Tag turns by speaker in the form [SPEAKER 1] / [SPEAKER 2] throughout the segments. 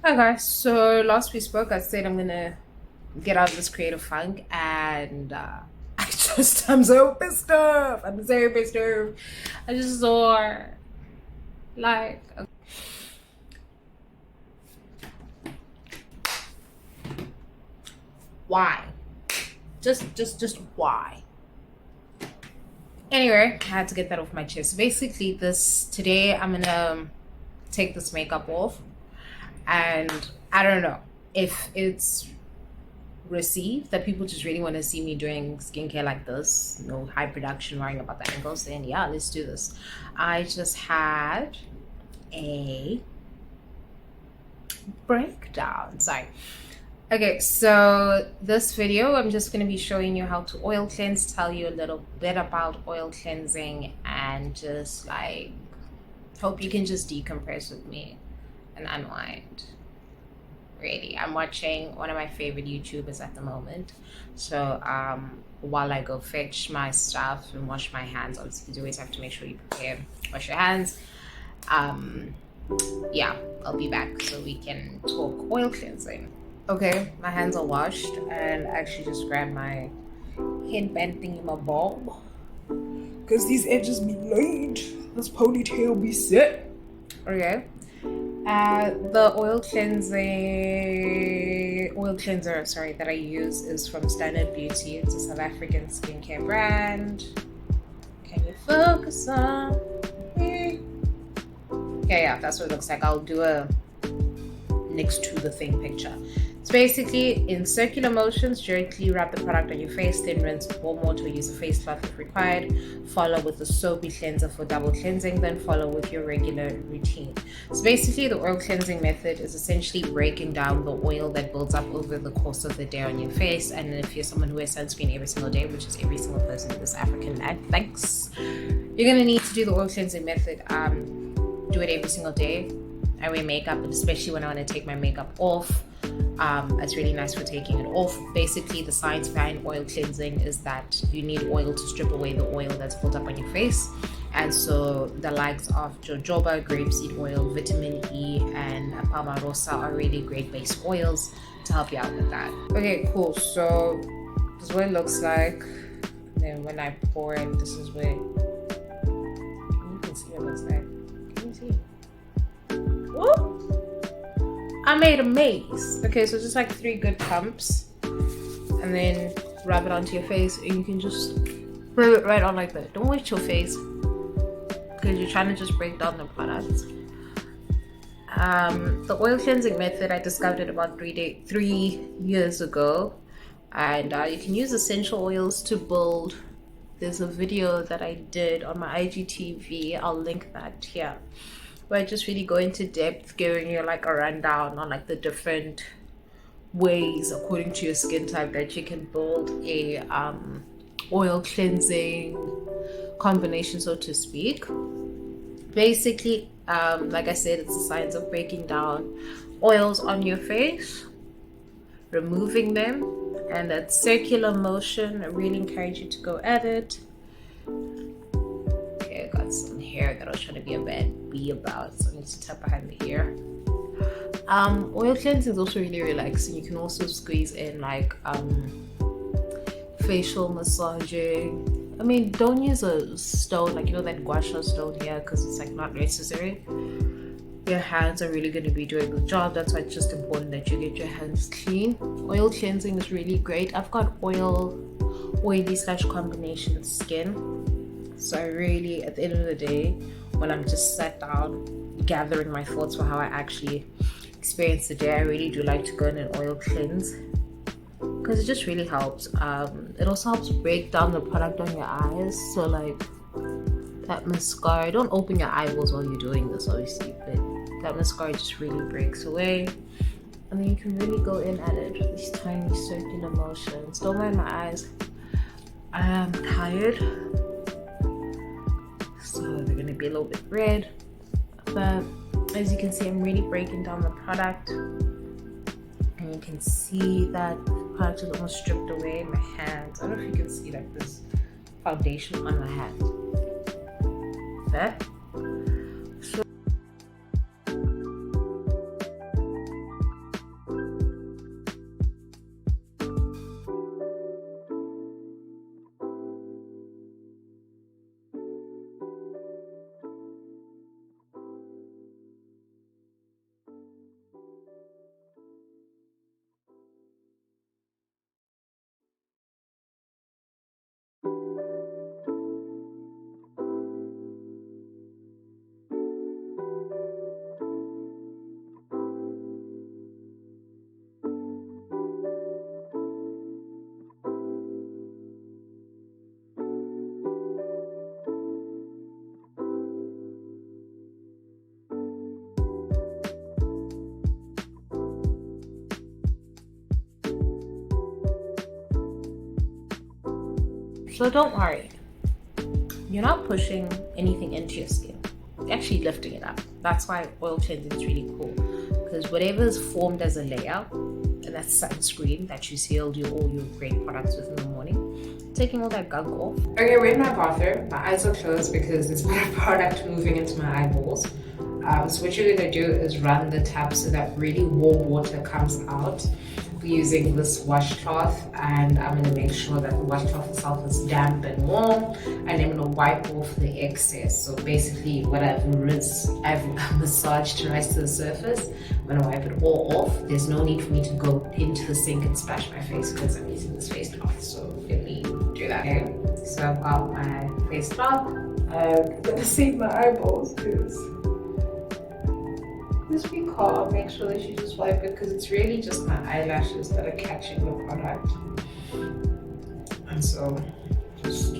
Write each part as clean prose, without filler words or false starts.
[SPEAKER 1] Hi guys, so last we spoke, I said I'm gonna get out of this creative funk, and I'm so pissed off. I'm so pissed off. I just saw like, why? Just why? Anyway, I had to get that off my chest. Basically, today I'm gonna take this makeup off, and I don't know if it's received that people just really want to see me doing skincare like this, no high production, worrying about the angles. Then yeah, let's do this. I just had a breakdown. Sorry. Okay, so this video I'm just going to be showing you how to oil cleanse, tell you a little bit about oil cleansing, and just like hope you can just decompress with me and unwind. Really, I'm watching one of my favorite YouTubers at the moment, so while I go fetch my stuff and wash my hands, obviously you always have to make sure you wash your hands. Yeah, I'll be back so we can talk oil cleansing. Okay, my hands are washed, and I actually just grabbed my headband thingy, my ball, because these edges be laid, this ponytail be set. Okay. The oil cleanser, sorry, that I use is from Standard Beauty. It's a South African skincare brand. Can you focus on me? Okay, yeah, that's what it looks like. I'll do a next to the thing picture. It's basically in circular motions. Directly rub the product on your face, then rinse with warm water, use a face cloth if required. Follow with a soapy cleanser for double cleansing, then follow with your regular routine. So basically the oil cleansing method is essentially breaking down the oil that builds up over the course of the day on your face. And if you're someone who wears sunscreen every single day, which is every single person in this African land, thanks, you're gonna need to do the oil cleansing method. Do it every single day. I wear makeup, and especially when I want to take my makeup off, it's really nice for taking it off. Basically, the science behind oil cleansing is that you need oil to strip away the oil that's built up on your face. And so the likes of jojoba, grapeseed oil, vitamin E, and palmarosa are really great base oils to help you out with that. Okay, cool. So this is what it looks like. And then when I pour it, this is what you can see what it looks like. Can you see? Ooh. I made a maze. Okay, so just like 3 good pumps, and then rub it onto your face, and you can just rub it right on like that. Don't waste your face because you're trying to just break down the product. The oil cleansing method, I discovered it about 3 years ago, and you can use essential oils to build. There's a video that I did on my IGTV. I'll link that here, where I just really go into depth, giving you like a rundown on like the different ways according to your skin type that you can build a oil cleansing combination, so to speak. Basically, like I said, it's the science of breaking down oils on your face, removing them, and that circular motion. I really encourage you to go at it. Got some hair that I was trying to be a bad bee about, so I need to tap behind the ear. Oil cleansing is also really relaxing. You can also squeeze in like facial massaging. I mean, don't use a stone, like that gua sha stone here, because it's like not necessary. Your hands are really going to be doing the job. That's why it's just important that you get your hands clean. Oil cleansing is really great. I've got oily / combination skin. So I really, at the end of the day, when I'm just sat down gathering my thoughts for how I actually experience the day, I really do like to go in an oil cleanse, because it just really helps. It also helps break down the product on your eyes. So like that mascara, don't open your eyeballs while you're doing this obviously, but that mascara just really breaks away. And then you can really go in at it with these tiny circular motions. Don't mind my eyes, I am tired, so they're going to be a little bit red, but as you can see, I'm really breaking down the product, and you can see that the product is almost stripped away in my hands. I don't know if you can see like this foundation on my hand. That. So So don't worry, you're not pushing anything into your skin, you're actually lifting it up. That's why oil cleansing is really cool, because whatever is formed as a layer, and that's sunscreen that you sealed all your great products with in the morning, taking all that gunk off. Okay, we're in my bathroom. My eyes are closed because there's been a product moving into my eyeballs. So what you're gonna do is run the tap so that really warm water comes out. We're using this washcloth, and I'm gonna make sure that the washcloth itself is damp and warm, and I'm gonna wipe off the excess. So basically what I've massaged to rise to the surface, I'm gonna wipe it all off. There's no need for me to go into the sink and splash my face because I'm using this face cloth. So let me do that. Okay, so I've got my face cloth. I'm gonna save my eyeballs because just be calm, make sure that you just wipe it because it's really just my eyelashes that are catching the product. And so just,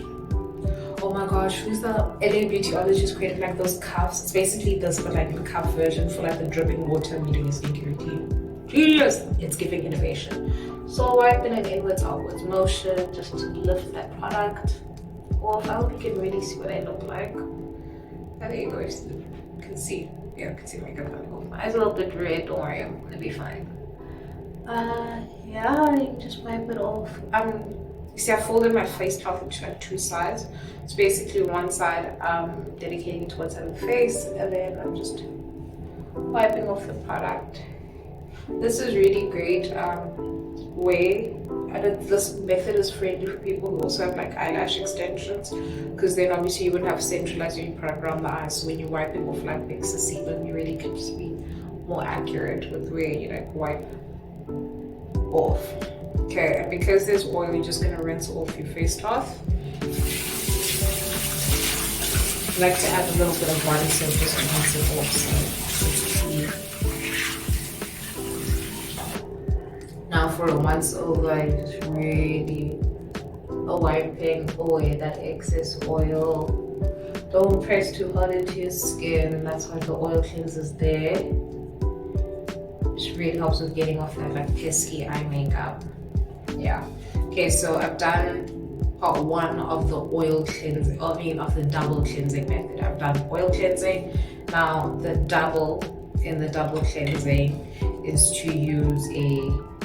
[SPEAKER 1] oh my gosh, who's the LA Beautyologist created like those cuffs? It's basically this but like the cuff version for like the dripping water meeting your skincare routine. Genius! It's giving innovation. So wipe in an inwards outwards motion just to lift that product off. I hope you can really see what I look like. I think you can see. Yeah, I can see makeup coming off. My eyes are a little bit red, don't worry, I'm gonna be fine. Yeah, you can just wipe it off. You see, I folded my face cloth into like two sides. It's basically one side dedicating to one side of the face, and then I'm just wiping off the product. This is really great way. And this method is friendly for people who also have like eyelash extensions, because then obviously you wouldn't have centralized your product around the eyes. So when you're wiping off like the excess sebum, you really can just be more accurate with where you like wipe off. Okay, and because there's oil, you're just gonna rinse off your face cloth. I like to add a little bit of body soap just to rinse it off. So now for a once over, I just really wiping away that excess oil. Don't press too hard into your skin. That's why the oil cleanser's there. Which really helps with getting off that like pesky eye makeup. Yeah. Okay, so I've done part one of the oil cleansing, of the double cleansing method. I've done oil cleansing. Now the double cleansing is to use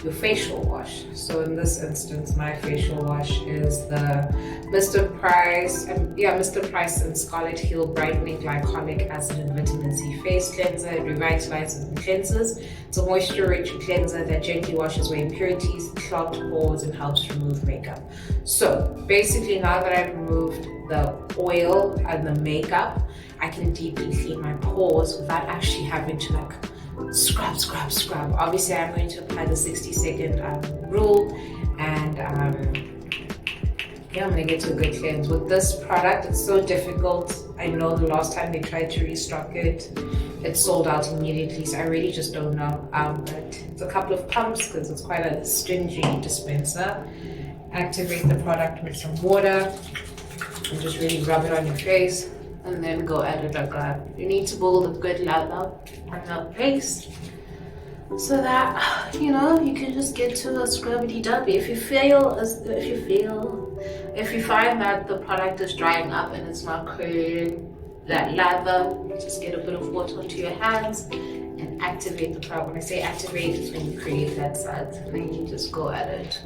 [SPEAKER 1] your facial wash. So in this instance, my facial wash is the Mr. Price and Scarlet Heal Brightening Glycolic Acid and Vitamin C Face Cleanser. It revitalizes and cleanses. It's a moisture-rich cleanser that gently washes away impurities, clogged pores, and helps remove makeup. So basically, now that I've removed the oil and the makeup, I can deeply clean my pores without actually having to like scrub. Obviously, I'm going to apply the 60-second rule, and yeah, I'm gonna get to a good cleanse. With this product, it's so difficult. I know the last time they tried to restock it, it sold out immediately, so I really just don't know. But it's a couple of pumps because it's quite a stingy dispenser. Activate the product with some water and just really rub it on your face, and then go at it like that. You need to build a good lather on the face so that you can just get to a scrubbity dubby. If you find that the product is drying up and it's not creating that lather, just get a bit of water onto your hands and activate the product. When I say activate, it's when you create that suds, and then you just go at it.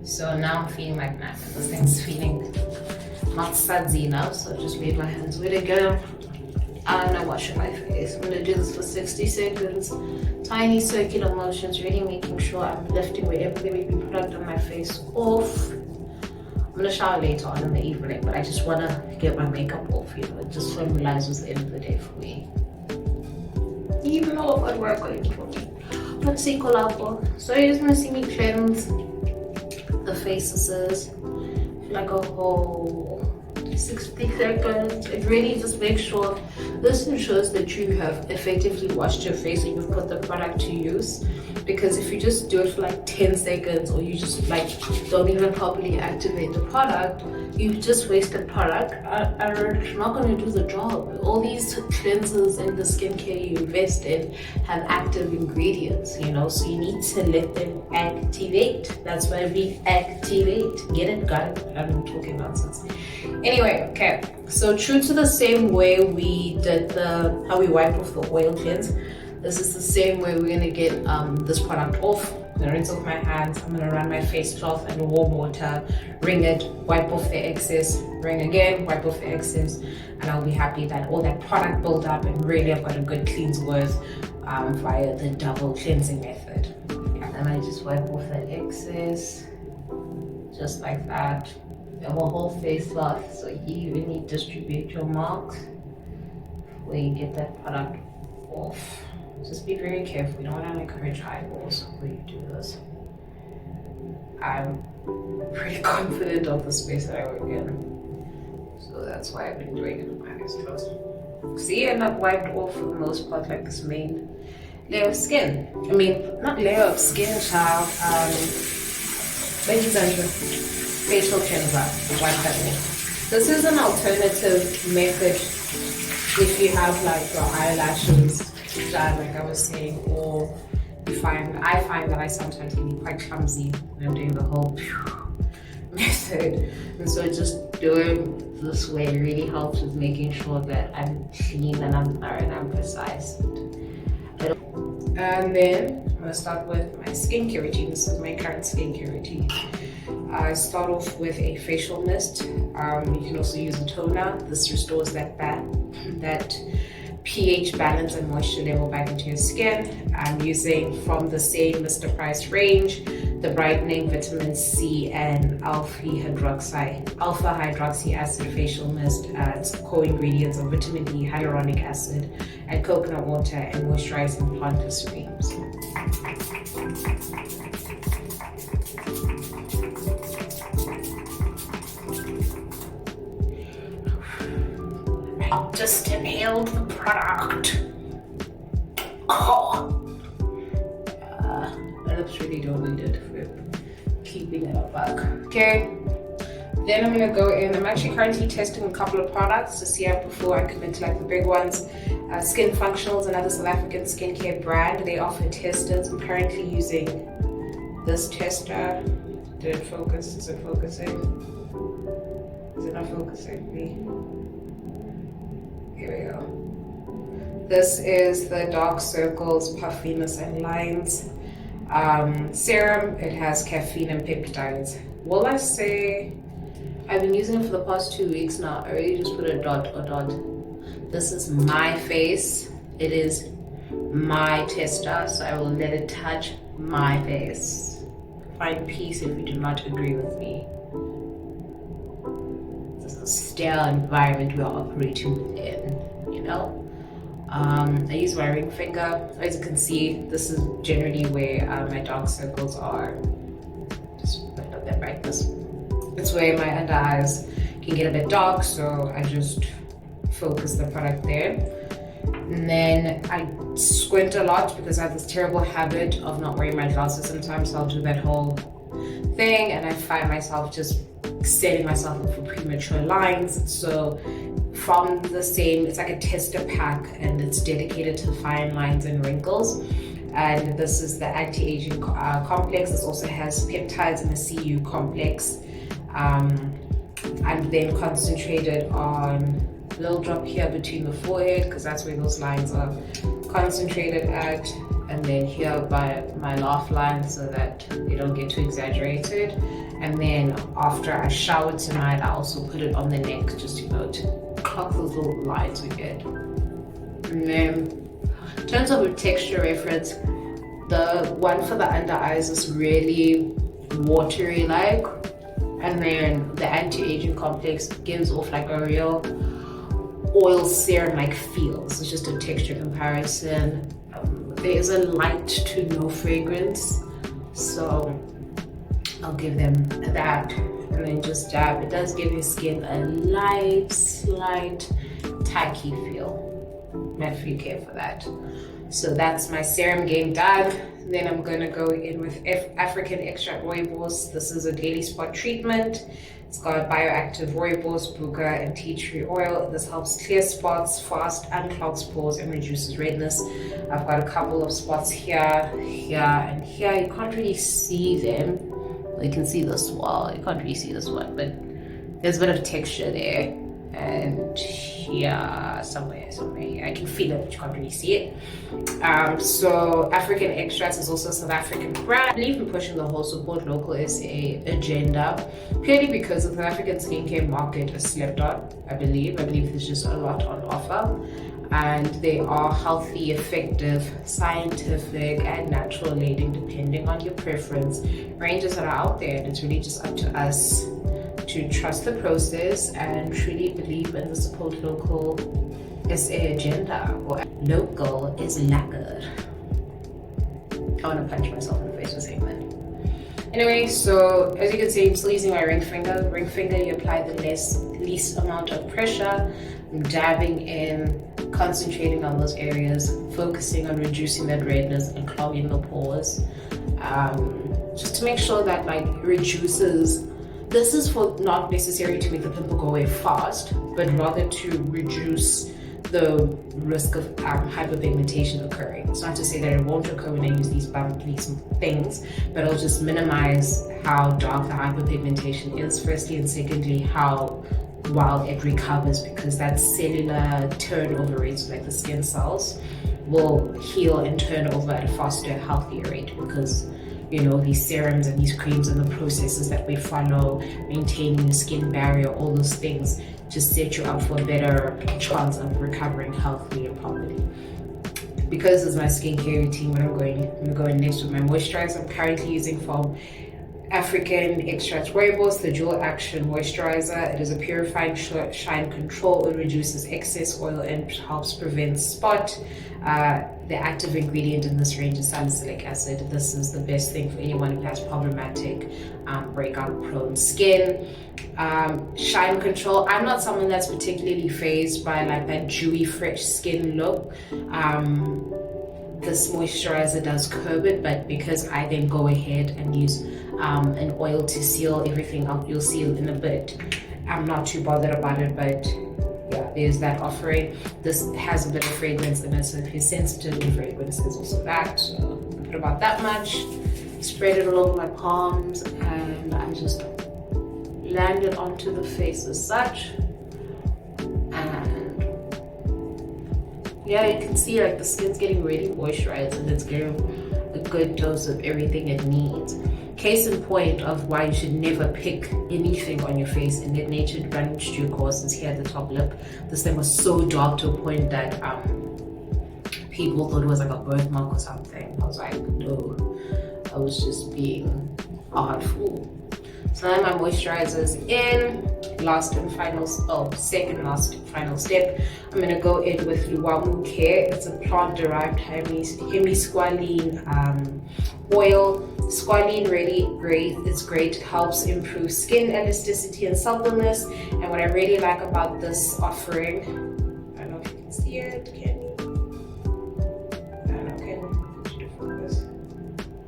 [SPEAKER 1] So now I'm feeling like that. This thing's feeling not sudsy enough, so I just made my hands wet again. I'm not washing my face. I'm gonna do this for 60 seconds. Tiny circular motions, really making sure I'm lifting whatever there may be product on my face off. I'm gonna shower later on in the evening, but I just wanna get my makeup off, it just symbolizes the end of the day for me. Even though if I'd work on it for me. Let's see, so you're just gonna see me cleanse the faces like a whole 60 seconds. It really just makes sure, this ensures that you have effectively washed your face and you've put the product to use. Because if you just do it for like 10 seconds or you just like don't even properly activate the product,
[SPEAKER 2] You've just wasted product. It's not going to do the job. All these cleansers and the skincare you invest in have active ingredients, you know, so you need to let them activate. That's why we activate. Get it, guys? I'm talking nonsense. Anyway, okay. So true to the same way we did how we wiped off the oil cleanse, this is the same way we're going to get this product off. I'm gonna rinse off my hands. I'm gonna run my face cloth in warm water, wring it, wipe off the excess, wring again, wipe off the excess, and I'll be happy that all that product built up and really I've got a good cleanse worth via the double cleansing method. And I just wipe off that excess, just like that. You have a whole face cloth, so you really distribute your marks where you get that product off. Just be very careful. You don't want to make hurt eyeballs when you do this. I'm pretty confident of the space that I work in. So that's why I've been doing it with my eyes closed. See, and I've wiped off for the most part like this main layer of skin. I mean, not layer of skin, child. Ladies and facial cleanser. Wipe that off. This is an alternative method if you have like your eyelashes done, like I was saying, or I find that I sometimes can be quite clumsy when I'm doing the whole method, and so just doing this way really helps with making sure that I'm clean and I'm thorough and I'm precise. And then I'm gonna start with my skincare routine. This is my current skincare routine. I start off with a facial mist. You can also use a toner. This restores that pH balance and moisture level back into your skin. I'm using from the same Mr. Price range, the brightening vitamin C and alpha hydroxy acid facial mist. Its core ingredients are vitamin E, hyaluronic acid, and coconut water, and moisturizing plant glycerines. Just inhaled the product. Oh, my lips really don't need it for keeping it up back. Okay, then I'm gonna go in. I'm actually currently testing a couple of products to see how before I commit to like the big ones. Skin Functionals, another South African skincare brand. They offer testers. I'm currently using this tester. Did it focus? Is it focusing? Is it not focusing? Here we go. This is the Dark Circles, Puffiness and Lines serum. It has caffeine and peptides. Will I say I've been using it for the past 2 weeks now. I already just put a dot. This is my face. It is my tester, so I will let it touch my face. Find peace if you do not agree with me. This is a sterile environment we are operating within, you know? I use my ring finger. As you can see, this is generally where my dark circles are. Just lift up that brightness. It's where my under eyes can get a bit dark, so I just focus the product there. And then I squint a lot because I have this terrible habit of not wearing my glasses sometimes, so I'll do that whole thing, and I find myself just setting myself up for premature lines. So from the same, it's like a tester pack, and it's dedicated to fine lines and wrinkles. And this is the anti-aging complex. This also has peptides and a CU complex. I'm then concentrated on a little drop here between the forehead, because that's where those lines are concentrated at, and then here by my laugh line so that they don't get too exaggerated. And then after I shower tonight, I also put it on the neck, just to clock those little lines we get. And then in terms of a texture reference, the one for the under eyes is really watery like, and then the anti-aging complex gives off like a real oil serum like feel. So it's just a texture comparison. There is a light to no fragrance, so I'll give them that, and then just dab. It does give your skin a light, slight tacky feel. Make sure you care for that. So that's my serum game done. Then I'm gonna go in with African extract rooibos. This is a daily spot treatment.
[SPEAKER 1] It's got bioactive rooibos, buga, and tea tree oil. This helps clear spots fast, unclogs pores, and reduces redness. I've got a couple of spots here, here, and here. You can't really see them. Well, you can see this wall. You can't really see this one, but there's a bit of texture there. And here, somewhere here. I can feel it, but you can't really see it. So African Extracts is also a South African brand. I believe in pushing the whole support local SA agenda, purely because the South African skincare market is slept on. I believe there's just a lot on offer, and they are healthy, effective, scientific, and natural laden, depending on your preference. Ranges that are out there, and it's really just up to us to trust the process and truly believe in the support local SA agenda. Or local is lekker. I want to punch myself in the face for saying that. Anyway, so as you can see, I'm still using my ring finger. Ring finger, you apply the least amount of pressure. I'm dabbing in, concentrating on those areas, focusing on reducing that redness and clogging the pores, just to make sure that like reduces. This is for not necessarily to make the pimple go away fast, but rather to reduce the risk of hyperpigmentation occurring. It's not to say that it won't occur when I use these things, but it'll just minimize how dark the hyperpigmentation is, firstly, and secondly, how well it recovers, because that cellular turnover rates, like the skin cells, will heal and turn over at a faster, healthier rate, because these serums and these creams and the processes that we follow, maintaining the skin barrier, all those things just set you up for a better chance of recovering healthily and properly. Because this is my skincare routine, I'm going next with my moisturizer. I'm currently using from African Extracts Rooibos, the dual action moisturizer. It is a purifying shine control. It reduces excess oil and helps prevent spot. The active ingredient in this range is salicylic acid. This is the best thing for anyone who has problematic breakout prone skin. Shine control. I'm not someone that's particularly phased by like that dewy fresh skin look. This moisturizer does curb it, but because I then go ahead and use an oil to seal everything up, you'll see in a bit, I'm not too bothered about it. But yeah, there's that offering. This has a bit of fragrance in it, so if you're sensitive to fragrance, there's also that. So I put about that much, spread it all over my palms, and I just land it onto the face as such. And yeah, you can see like the skin's getting really moisturized, and it's getting a good dose of everything it needs. Case in point of why you should never pick anything on your face and let nature run its due course is here at the top lip. This thing was so dark to a point that people thought it was like a birthmark or something. I was like, no, I was just being a hard fool. So now my moisturizer is in. Second last and final step. I'm gonna go in with Luamu Care. It's a plant-derived hemisqualene oil. Squalene really great. It's great. It helps improve skin elasticity and suppleness. And what I really like about this offering, I don't know if you can see it. Can you? I don't know. Can you focus?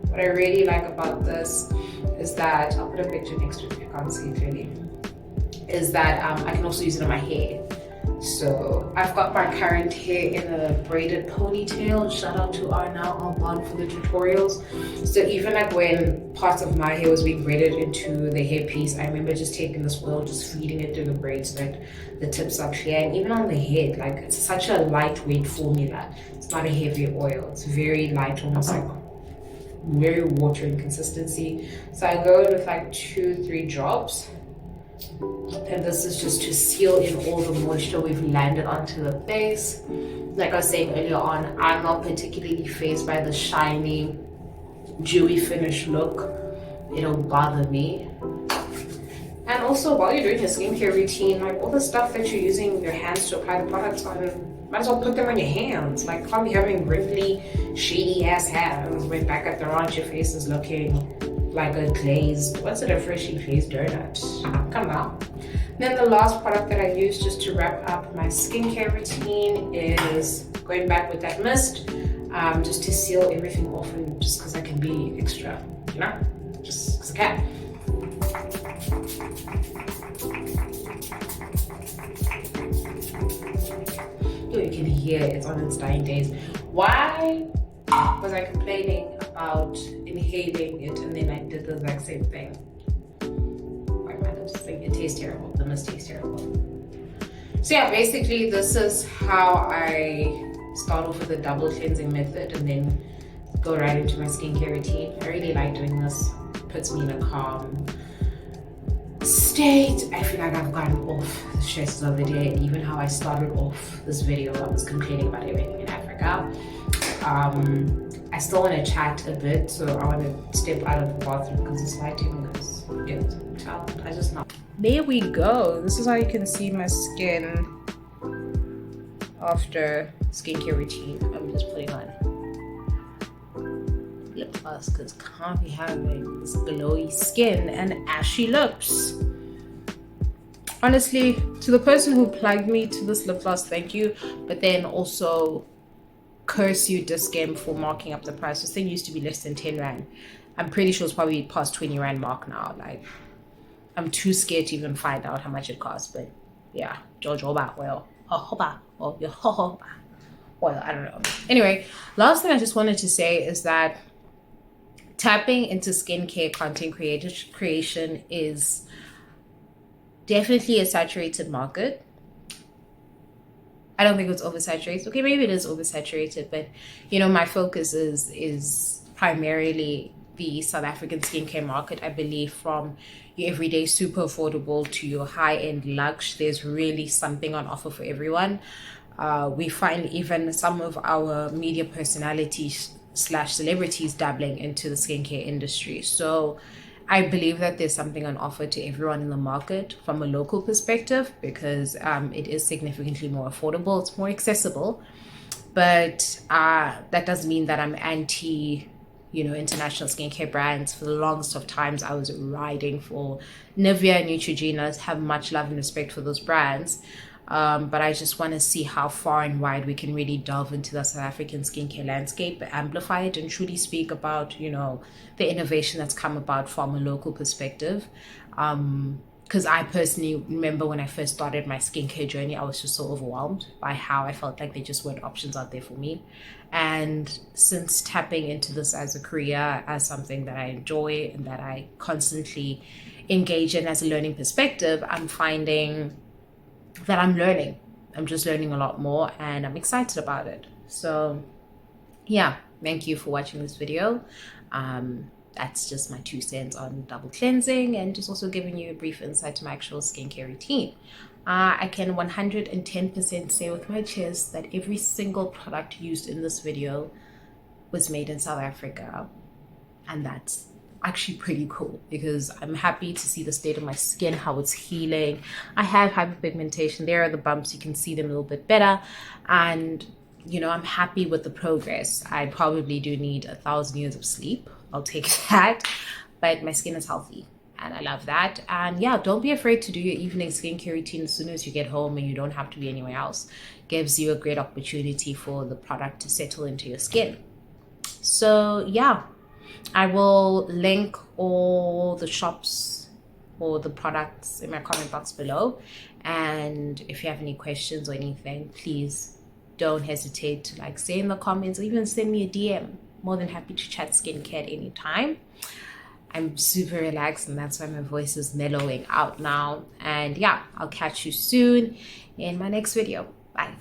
[SPEAKER 1] What I really like about this is that I'll put a picture next to it if you can't see it clearly. Is that I can also use it on my hair. So I've got my current hair in a braided ponytail. Shout out to Arnau Alban for the tutorials. So even like when parts of my hair was being braided into the hairpiece, I remember just taking this oil, just feeding it through the braids so that the tips are clear. And even on the head, like it's such a lightweight formula. It's not a heavy oil. It's very light, almost like very watery consistency. So I go in with like 2-3 drops. And this is just to seal in all the moisture we've landed onto the face. Like I was saying earlier on, I'm not particularly fazed by the shiny, dewy finish look. It don't bother me. And also, while you're doing your skincare routine, like all the stuff that you're using your hands to apply the products on, might as well put them on your hands. Like, can't be having wrinkly, shady ass hands when back at the ranch your face is looking like a glazed, what's it, a freshly glazed donut? Come on. Then the last product that I use just to wrap up my skincare routine is going back with that mist, just to seal everything off, and just because I can be extra, just because I can.
[SPEAKER 2] You can hear it's on its dying days. Why was I complaining about inhaling it and then I did the exact same thing? Like my lips, like, it tastes terrible. The mist tastes terrible. So yeah, basically this is how I start off with a double cleansing method and then go right into my skincare routine. I really like doing this. It puts me in a calm state. I feel like I've gotten off the stresses of the day, and even how I started off this video, I was complaining about everything in Africa. I still want to chat a bit, so I want to step out of the bathroom because it's lighting is good. Child, I just know.
[SPEAKER 1] There we go. This is how you can see my skin after skincare routine. I'm just putting on lip gloss because can't be having this glowy skin and ashy lips. Honestly, to the person who plugged me to this lip gloss, thank you. But then also curse you, Discam, for marking up the price. This thing used to be less than 10 Rand. I'm pretty sure it's probably past 20 Rand mark now. Like, I'm too scared to even find out how much it costs. But yeah, jojoba, well, hohoba, or your hohoba. Well, I don't know. Anyway, last thing I just wanted to say is that tapping into skincare content creation is definitely a saturated market. I don't think it's oversaturated. Okay, maybe it is oversaturated, but you know, my focus is primarily the South African skincare market. I believe from your everyday super affordable to your high-end luxe, there's really something on offer for everyone. We find even some of our media personalities / celebrities dabbling into the skincare industry. So I believe that there's something on offer to everyone in the market from a local perspective, because it is significantly more affordable. It's more accessible, but that doesn't mean that I'm anti, international skincare brands. For the longest of times, I was riding for Nivea and Neutrogena. Have much love and respect for those brands. But I just want to see how far and wide we can really delve into the South African skincare landscape, amplify it, and truly speak about, the innovation that's come about from a local perspective. Because I personally remember when I first started my skincare journey, I was just so overwhelmed by how I felt like there just weren't options out there for me. And since tapping into this as a career, as something that I enjoy and that I constantly engage in as a learning perspective, I'm finding that I'm learning. I'm just learning a lot more, and I'm excited about it. So yeah, thank you for watching this video. That's just my 2 cents on double cleansing, and just also giving you a brief insight to my actual skincare routine. I can 110% say with my chest that every single product used in this video was made in South Africa, and that's actually pretty cool, because I'm happy to see the state of my skin, how it's healing. I have hyperpigmentation. There are the bumps. You can see them a little bit better, and I'm happy with the progress. I probably do need 1,000 years of sleep. I'll take that, but my skin is healthy and I love that. And yeah, don't be afraid to do your evening skincare routine as soon as you get home and you don't have to be anywhere else. Gives you a great opportunity for the product to settle into your skin. So yeah, I will link all the shops or the products in my comment box below. And if you have any questions or anything, please don't hesitate to say in the comments, or even send me a DM. More than happy to chat skincare at any time. I'm super relaxed, and that's why my voice is mellowing out now. And yeah, I'll catch you soon in my next video. Bye.